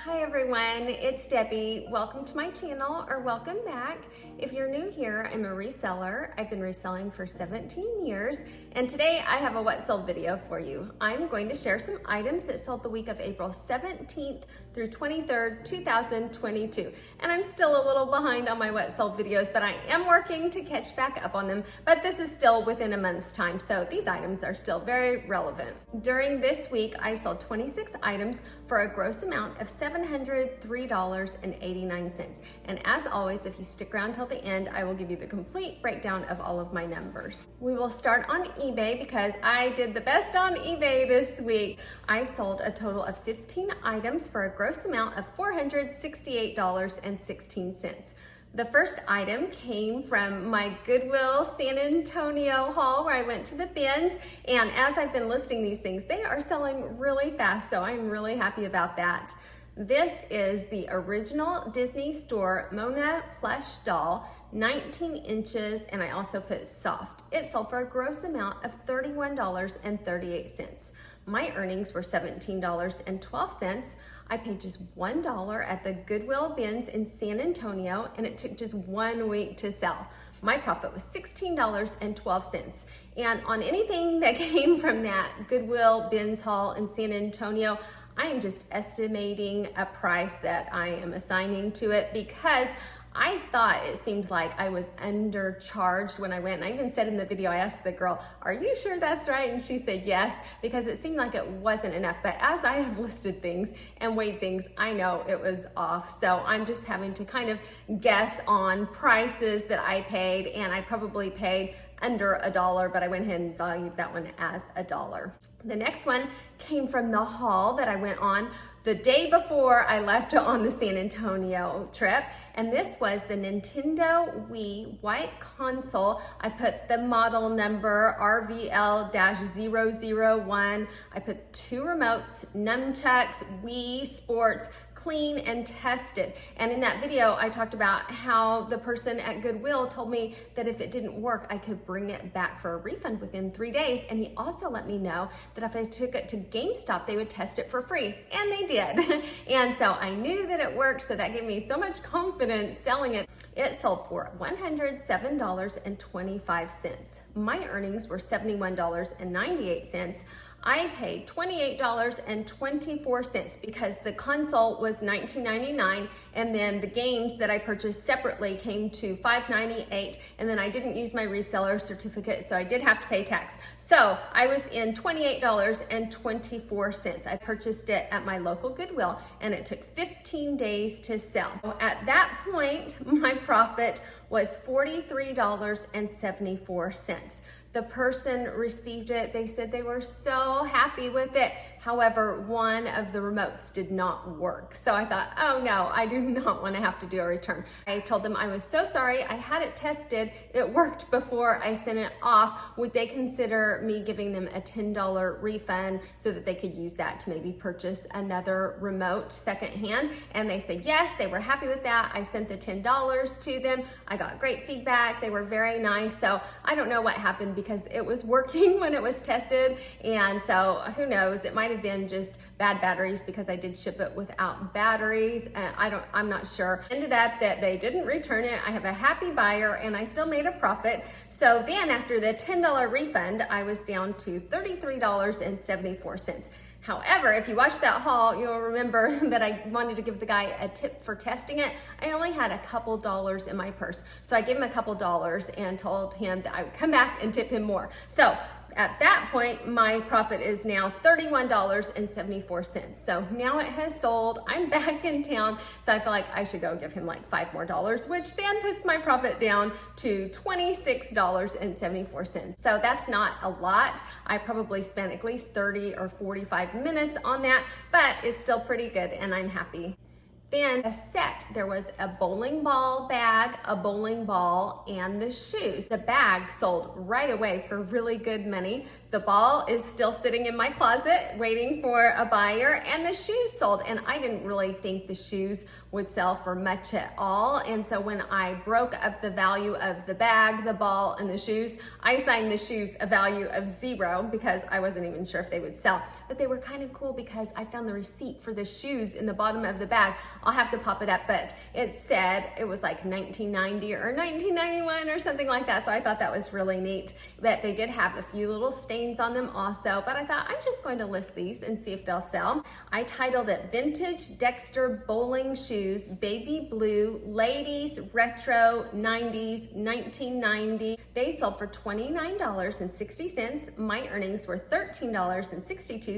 Hi everyone, it's Debbie. Welcome to my channel, or welcome back. If you're new here, I'm a reseller. I've been reselling for 17 years, and today I have a what sold video for you. I'm going to share some items that sold the week of April 17th through 23rd, 2022. And I'm still a little behind on my what sold videos, but I am working to catch back up on them. But this is still within a month's time, so these items are still very relevant. During this week, I sold 26 items for a gross amount of $703.89. And as always, if you stick around till the end, I will give you the complete breakdown of all of my numbers. We will start on eBay because I did the best on eBay this week. I sold a total of 15 items for a gross amount of $468.16. The first item came from my Goodwill San Antonio haul where I went to the bins, and as I've been listing these things, they are selling really fast, so I'm really happy about that. This is the original Disney Store Mona plush doll, 19 inches, and I also put soft. It sold for a gross amount of $31.38. My earnings were $17.12. I paid just $1 at the Goodwill bins in San Antonio, and it took just 1 week to sell. My profit was $16.12. And on anything that came from that Goodwill bins haul in San Antonio, I am just estimating a price that I am assigning to it because I thought it seemed like I was undercharged when I went. And I even said in the video, I asked the girl, "Are you sure that's right?" And she said yes, because it seemed like it wasn't enough. But as I have listed things and weighed things, I know it was off. So I'm just having to kind of guess on prices that I paid, and I probably paid under $1, but I went ahead and valued that one as $1. The next one came from the haul that I went on the day before I left on the San Antonio trip, and this was the Nintendo Wii white console. I put the model number RVL-001. I put 2 remotes, nunchucks, Wii Sports, clean and tested. And in that video, I talked about how the person at Goodwill told me that if it didn't work, I could bring it back for a refund within 3 days. And he also let me know that if I took it to GameStop, they would test it for free. And they did. And so I knew that it worked, so that gave me so much confidence selling it. It sold for $107.25. My earnings were $71.98. I paid $28.24 because the console was $19.99, and then the games that I purchased separately came to $5.98, and then I didn't use my reseller certificate, so I did have to pay tax. So I was in $28.24. I purchased it at my local Goodwill, and it took 15 days to sell. At that point, my profit was $43.74. The person received it. They said they were so happy with it. However, one of the remotes did not work. So I thought, oh no, I do not want to have to do a return. I told them I was so sorry. I had it tested. It worked before I sent it off. Would they consider me giving them a $10 refund so that they could use that to maybe purchase another remote secondhand? And they said yes, they were happy with that. I sent the $10 to them. I got great feedback. They were very nice. So I don't know what happened because it was working when it was tested. And so who knows, it might have been just bad batteries because I did ship it without batteries. I'm not sure. Ended up that they didn't return it. I have a happy buyer and I still made a profit. So then after the $10 refund, I was down to $33.74. However, if you watch that haul, you'll remember that I wanted to give the guy a tip for testing it. I only had a couple dollars in my purse. So I gave him a couple dollars and told him that I would come back and tip him more. So at that point, my profit is now $31.74. So now it has sold. I'm back in town. So I feel like I should go give him like $5 more, which then puts my profit down to $26.74. So that's not a lot. I probably spent at least 30 or 45 minutes on that, but it's still pretty good and I'm happy. Then a set, there was a bowling ball bag, a bowling ball, and the shoes. The bag sold right away for really good money. The ball is still sitting in my closet waiting for a buyer, and the shoes sold. And I didn't really think the shoes would sell for much at all. And so when I broke up the value of the bag, the ball, and the shoes, I assigned the shoes a value of 0 because I wasn't even sure if they would sell. But they were kind of cool because I found the receipt for the shoes in the bottom of the bag. I'll have to pop it up, but it said it was like 1990 or 1991 or something like that. So I thought that was really neat. But they did have a few little stains on them also. But I thought I'm just going to list these and see if they'll sell. I titled it Vintage Dexter Bowling Shoes, Baby Blue, Ladies, Retro, 90s, 1990. They sold for $29.60. My earnings were $13.62.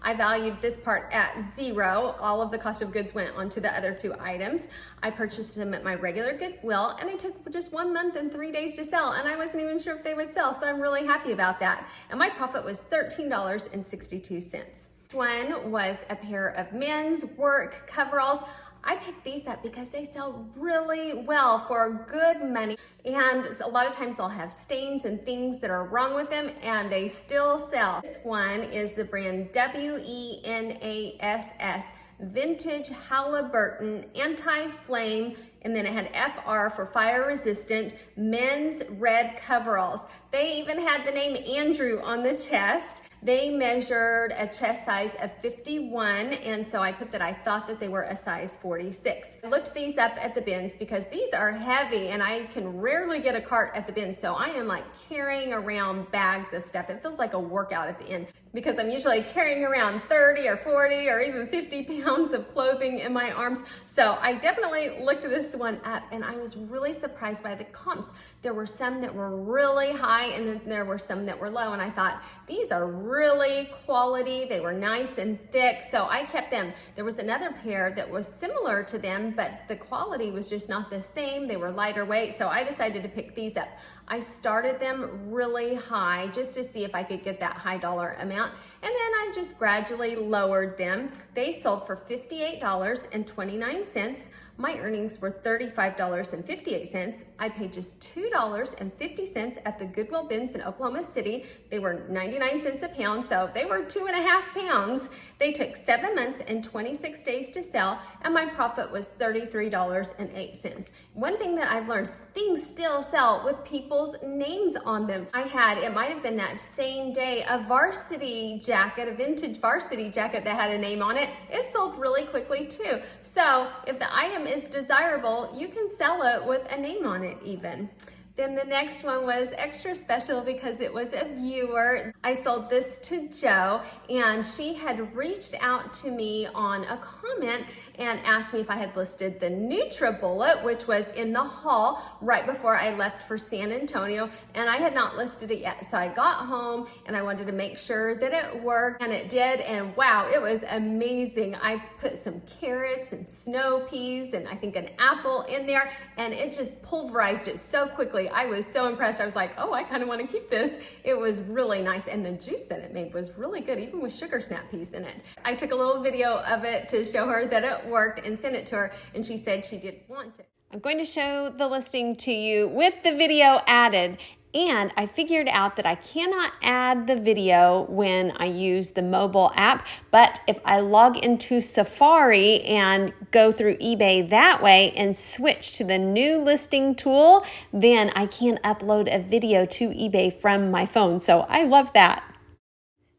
I valued this part at 0. All of the cost of goods went onto the other 2 items. I purchased them at my regular Goodwill, and they took just 1 month and 3 days to sell, and I wasn't even sure if they would sell, so I'm really happy about that. And my profit was $13.62. One was a pair of men's work coveralls. I picked these up because they sell really well for good money. And a lot of times they'll have stains and things that are wrong with them, and they still sell. This one is the brand WENASS, Vintage Halliburton Anti-Flame, and then it had FR for fire resistant men's red coveralls. They even had the name Andrew on the chest. They measured a chest size of 51, and so I put that I thought that they were a size 46. I looked these up at the bins because these are heavy and I can rarely get a cart at the bins, so I am like carrying around bags of stuff. It feels like a workout at the end because I'm usually carrying around 30 or 40 or even 50 pounds of clothing in my arms. So I definitely looked this one up and I was really surprised by the comps. There were some that were really high and then there were some that were low, and I thought these are really quality. They were nice and thick, so I kept them. There was another pair that was similar to them, but the quality was just not the same. They were lighter weight, so I decided to pick these up. I started them really high just to see if I could get that high dollar amount, and then I just gradually lowered them. They sold for $58.29. My earnings were $35.58. I paid just $2.50 at the Goodwill bins in Oklahoma City. They were 99 cents a pound, so they were 2.5 pounds. They took 7 months and 26 days to sell, and my profit was $33.08. One thing that I've learned, things still sell with people's names on them. It might have been that same day, a varsity jacket, a vintage varsity jacket that had a name on it. It sold really quickly too. So if the item is desirable, you can sell it with a name on it even. Then the next one was extra special because it was a viewer. I sold this to Jo, and she had reached out to me on a comment and asked me if I had listed the NutriBullet, which was in the haul right before I left for San Antonio, and I had not listed it yet. So I got home and I wanted to make sure that it worked, and it did, and wow, it was amazing. I put some carrots and snow peas and I think an apple in there, and it just pulverized it so quickly. I was so impressed. I was like, oh, I kind of want to keep this. It was really nice, and the juice that it made was really good, even with sugar snap peas in it. I took a little video of it to show her that it worked and sent it to her, and she said she did want it. I'm going to show the listing to you with the video added, and I figured out that I cannot add the video when I use the mobile app, but if I log into Safari and go through eBay that way and switch to the new listing tool, then I can upload a video to eBay from my phone. So I love that.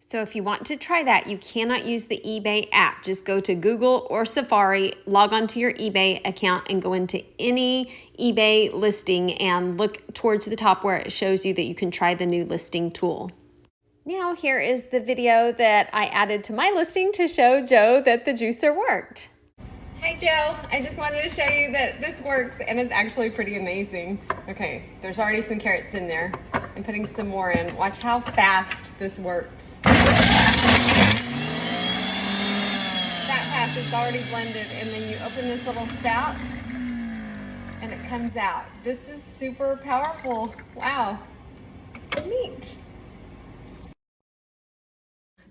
So if you want to try that, you cannot use the eBay app. Just go to Google or Safari, log on to your eBay account, and go into any eBay listing and look towards the top where it shows you that you can try the new listing tool. Now here is the video that I added to my listing to show Jo that the juicer worked. Hi Jo, I just wanted to show you that this works, and it's actually pretty amazing. Okay, there's already some carrots in there. I'm putting some more in. Watch how fast this works. That fast, it's already blended, and then you open this little spout and it comes out. This is super powerful. Wow, neat.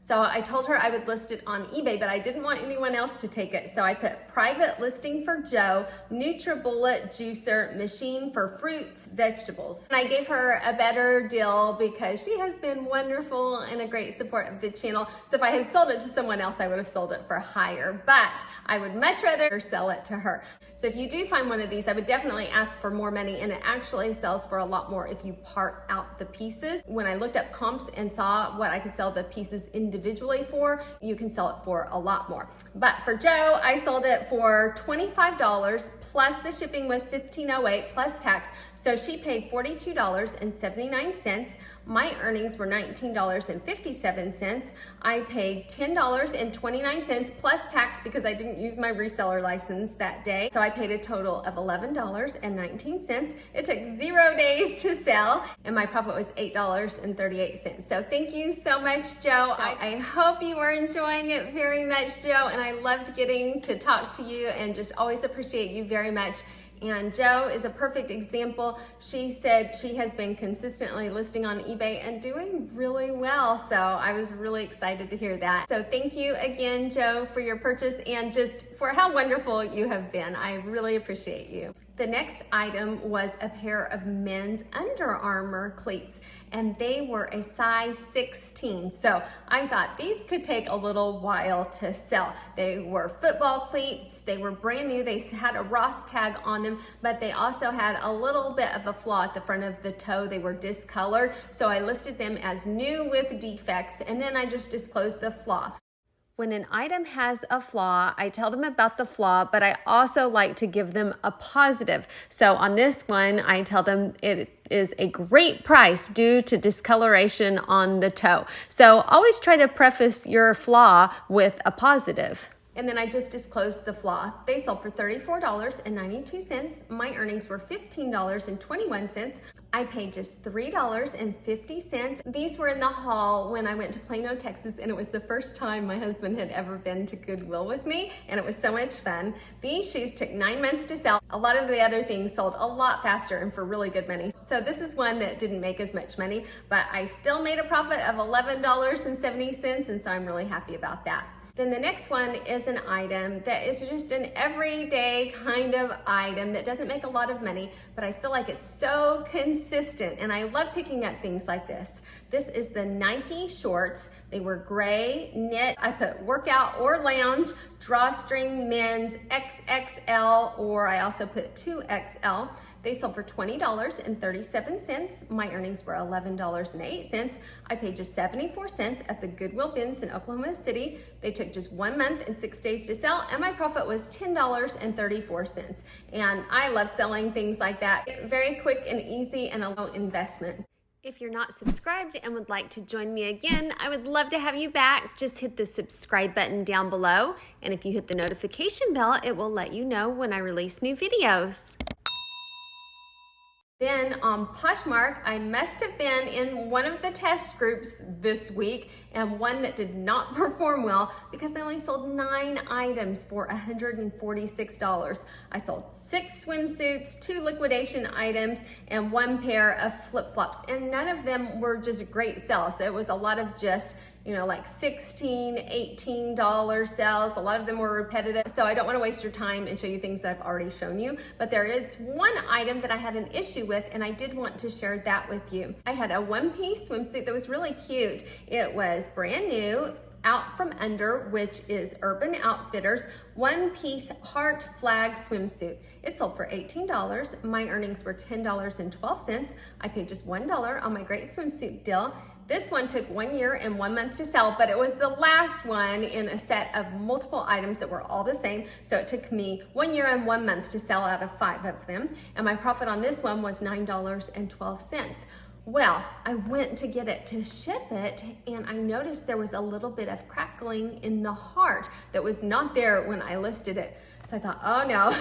So I told her I would list it on eBay, but I didn't want anyone else to take it. So I put private listing for Joe, NutriBullet juicer, machine for fruits, vegetables. And I gave her a better deal because she has been wonderful and a great support of the channel. So if I had sold it to someone else, I would have sold it for higher, but I would much rather sell it to her. So if you do find one of these, I would definitely ask for more money, and it actually sells for a lot more if you part out the pieces. When I looked up comps and saw what I could sell the pieces individually for, you can sell it for a lot more. But for Joe, I sold it for $25 plus the shipping was $15.08 plus tax. So she paid $42.79. My earnings were $19.57. I paid $10.29 plus tax because I didn't use my reseller license that day. So I paid a total of $11.19. It took 0 days to sell, and my profit was $8.38. So thank you so much, Joe. I hope you are enjoying it very much, Joe, and I loved getting to talk to you and just always appreciate you very much. And Joe is a perfect example. She said she has been consistently listing on eBay and doing really well. So I was really excited to hear that. So thank you again, Joe, for your purchase and just for how wonderful you have been. I really appreciate you. The next item was a pair of men's Under Armour cleats, and they were a size 16. So I thought these could take a little while to sell. They were football cleats. They were brand new. They had a Ross tag on them, but they also had a little bit of a flaw at the front of the toe. They were discolored. So I listed them as new with defects, and then I just disclosed the flaw. When an item has a flaw, I tell them about the flaw, but I also like to give them a positive. So on this one, I tell them it is a great price due to discoloration on the toe. So always try to preface your flaw with a positive. And then I just disclosed the flaw. They sold for $34.92. My earnings were $15.21. I paid just $3.50. These were in the haul when I went to Plano, Texas, and it was the first time my husband had ever been to Goodwill with me, and it was so much fun. These shoes took 9 months to sell. A lot of the other things sold a lot faster and for really good money. So this is one that didn't make as much money, but I still made a profit of $11.70, and so I'm really happy about that. Then the next one is an item that is just an everyday kind of item that doesn't make a lot of money, but I feel like it's so consistent, and I love picking up things like this. This is the Nike shorts. They were gray, knit. I put workout or lounge, drawstring, men's, XXL, or I also put 2XL. They sold for $20.37. My earnings were $11.08. I paid just 74 cents at the Goodwill bins in Oklahoma City. They took just 1 month and 6 days to sell, and my profit was $10.34. And I love selling things like that. Very quick and easy and a low investment. If you're not subscribed and would like to join me again, I would love to have you back. Just hit the subscribe button down below. And if you hit the notification bell, it will let you know when I release new videos. Then on Poshmark, I must have been in one of the test groups this week and one that did not perform well because I only sold 9 items for $146. I sold 6 swimsuits, 2 liquidation items, and 1 pair of flip-flops. And none of them were just great sales. It was a lot of just like $16, $18 sales. A lot of them were repetitive. So I don't want to waste your time and show you things that I've already shown you, but there is one item that I had an issue with, and I did want to share that with you. I had a one-piece swimsuit that was really cute. It was brand new, out from under, which is Urban Outfitters, one-piece heart flag swimsuit. It sold for $18. My earnings were $10.12. I paid just $1 on my great swimsuit deal. This one took 1 year and 1 month to sell, but it was the last one in a set of multiple items that were all the same. So it took me 1 year and 1 month to sell out of 5 of them. And my profit on this one was $9.12. Well, I went to get it to ship it, and I noticed there was a little bit of crackling in the heart that was not there when I listed it. So I thought, oh no,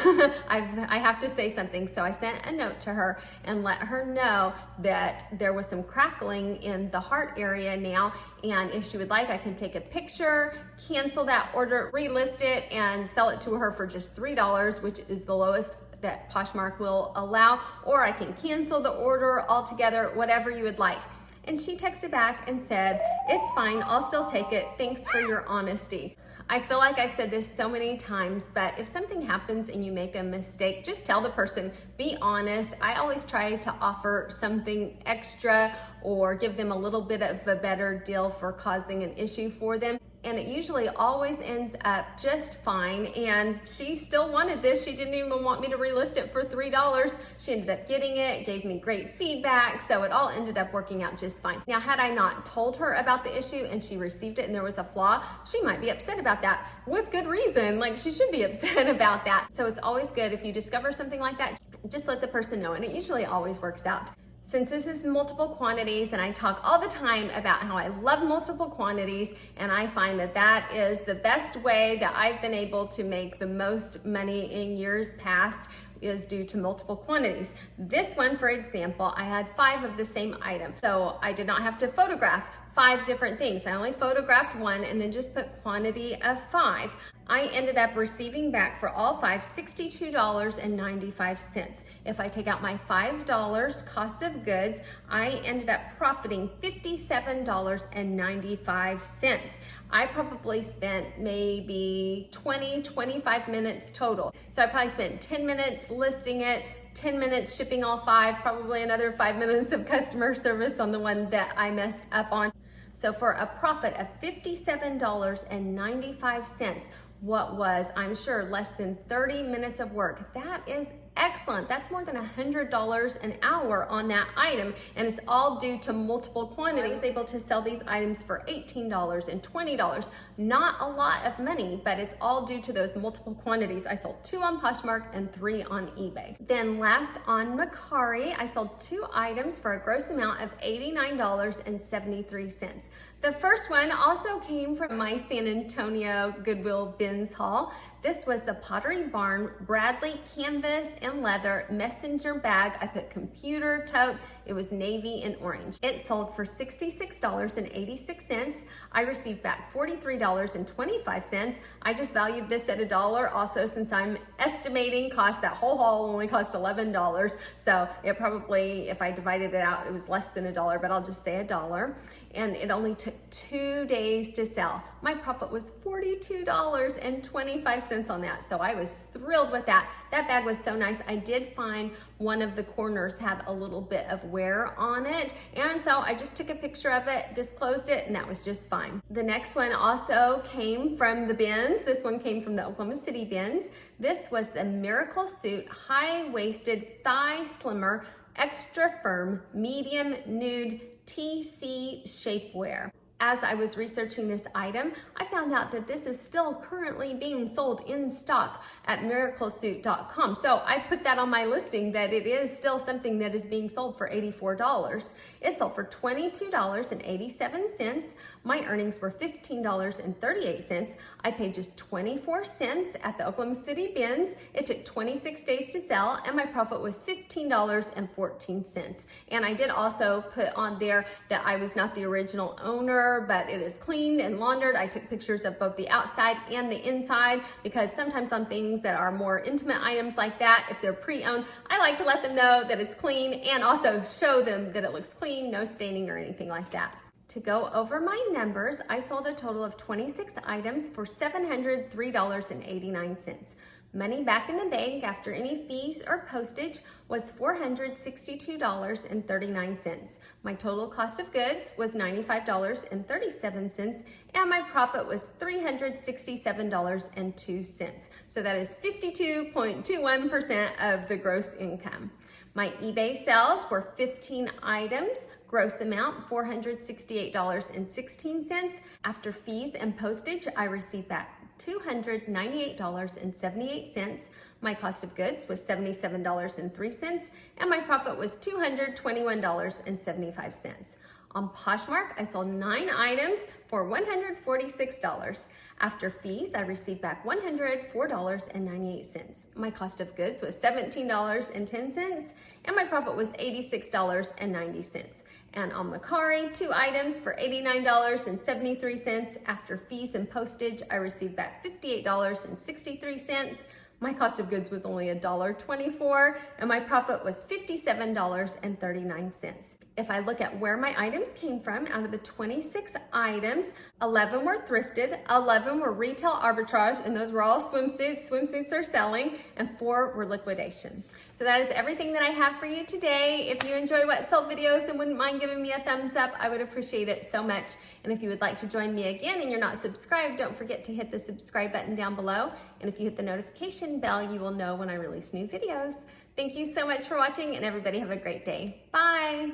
I have to say something. So I sent a note to her and let her know that there was some crackling in the heart area now. And if she would like, I can take a picture, cancel that order, relist it, and sell it to her for just $3, which is the lowest that Poshmark will allow, or I can cancel the order altogether, whatever you would like. And she texted back and said, "It's fine, I'll still take it. Thanks for your honesty." I feel like I've said this so many times, but if something happens and you make a mistake, just tell the person, be honest. I always try to offer something extra or give them a little bit of a better deal for causing an issue for them. And it usually always ends up just fine. And she still wanted this. She didn't even want me to relist it for $3. She ended up getting it, gave me great feedback. So it all ended up working out just fine. Now, had I not told her about the issue and she received it and there was a flaw, she might be upset about that with good reason. Like, she should be upset about that. So it's always good if you discover something like that, just let the person know. And it usually always works out. Since this is multiple quantities, and I talk all the time about how I love multiple quantities, and I find that that is the best way that I've been able to make the most money in years past, is due to multiple quantities. This one, for example, I had 5 of the same item. So I did not have to photograph 5 different things. I only photographed one and then just put quantity of 5. I ended up receiving back for all 5 $62.95. If I take out my $5 cost of goods, I ended up profiting $57.95. I probably spent maybe 25 minutes total. So I probably spent 10 minutes listing it, 10 minutes shipping all 5, probably another 5 minutes of customer service on the one that I messed up on. So for a profit of $57.95, what was, I'm sure, less than 30 minutes of work, that is excellent. That's more than $100 an hour on that item, and it's all due to multiple quantities. I was able to sell these items for $18 and $20. Not a lot of money, but it's all due to those multiple quantities. I sold 2 on Poshmark and 3 on eBay. Then last on Mercari, I sold 2 items for a gross amount of $89.73. The first one also came from my San Antonio Goodwill bins haul. This was the Pottery Barn Bradley canvas and leather messenger bag. I put computer tote. It was navy and orange. It sold for $66.86. I received back $43.25. I just valued this at $1 also, since I'm estimating cost. That whole haul only cost $11. So it probably, if I divided it out, it was less than $1, but I'll just say $1. And it only took 2 days to sell. My profit was $42.25 on that. So I was thrilled with that. That bag was so nice. I did find one of the corners had a little bit of wear on it. And so I just took a picture of it, disclosed it, and that was just fine. The next one also came from the bins. This one came from the Oklahoma City bins. This was the Miracle Suit high-waisted thigh slimmer, extra firm, medium nude TC shapewear. As I was researching this item, I found out that this is still currently being sold in stock at miraclesuit.com. So I put that on my listing that it is still something that is being sold for $84. It sold for $22.87. My earnings were $15.38. I paid just 24 cents at the Oklahoma City bins. It took 26 days to sell, and my profit was $15.14. And I did also put on there that I was not the original owner, but it is cleaned and laundered. I took pictures of both the outside and the inside, because sometimes on things that are more intimate items like that, if they're pre-owned, I like to let them know that it's clean and also show them that it looks clean, no staining or anything like that. To go over my numbers, I sold a total of 26 items for $703.89. Money back in the bank after any fees or postage was $462.39. My total cost of goods was $95.37, and my profit was $367.02. So that is 52.21% of the gross income. My eBay sales were 15 items, gross amount $468.16. After fees and postage, I received back $298.78. My cost of goods was $77.03, and my profit was $221.75. On Poshmark, I sold 9 items for $146. After fees, I received back $104.98. My cost of goods was $17.10, and my profit was $86.90. And on Mercari, 2 items for $89.73. After fees and postage, I received back $58.63. My cost of goods was only $1.24, and my profit was $57.39. If I look at where my items came from, out of the 26 items, 11 were thrifted, 11 were retail arbitrage, and those were all swimsuits. Swimsuits are selling, and 4 were liquidation. So that is everything that I have for you today. If you enjoy What Sold videos and wouldn't mind giving me a thumbs up, I would appreciate it so much. And if you would like to join me again and you're not subscribed, don't forget to hit the subscribe button down below. And if you hit the notification bell, you will know when I release new videos. Thank you so much for watching, and everybody have a great day. Bye.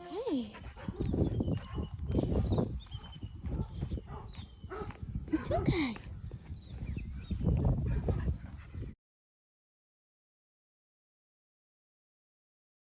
Hey. It's okay.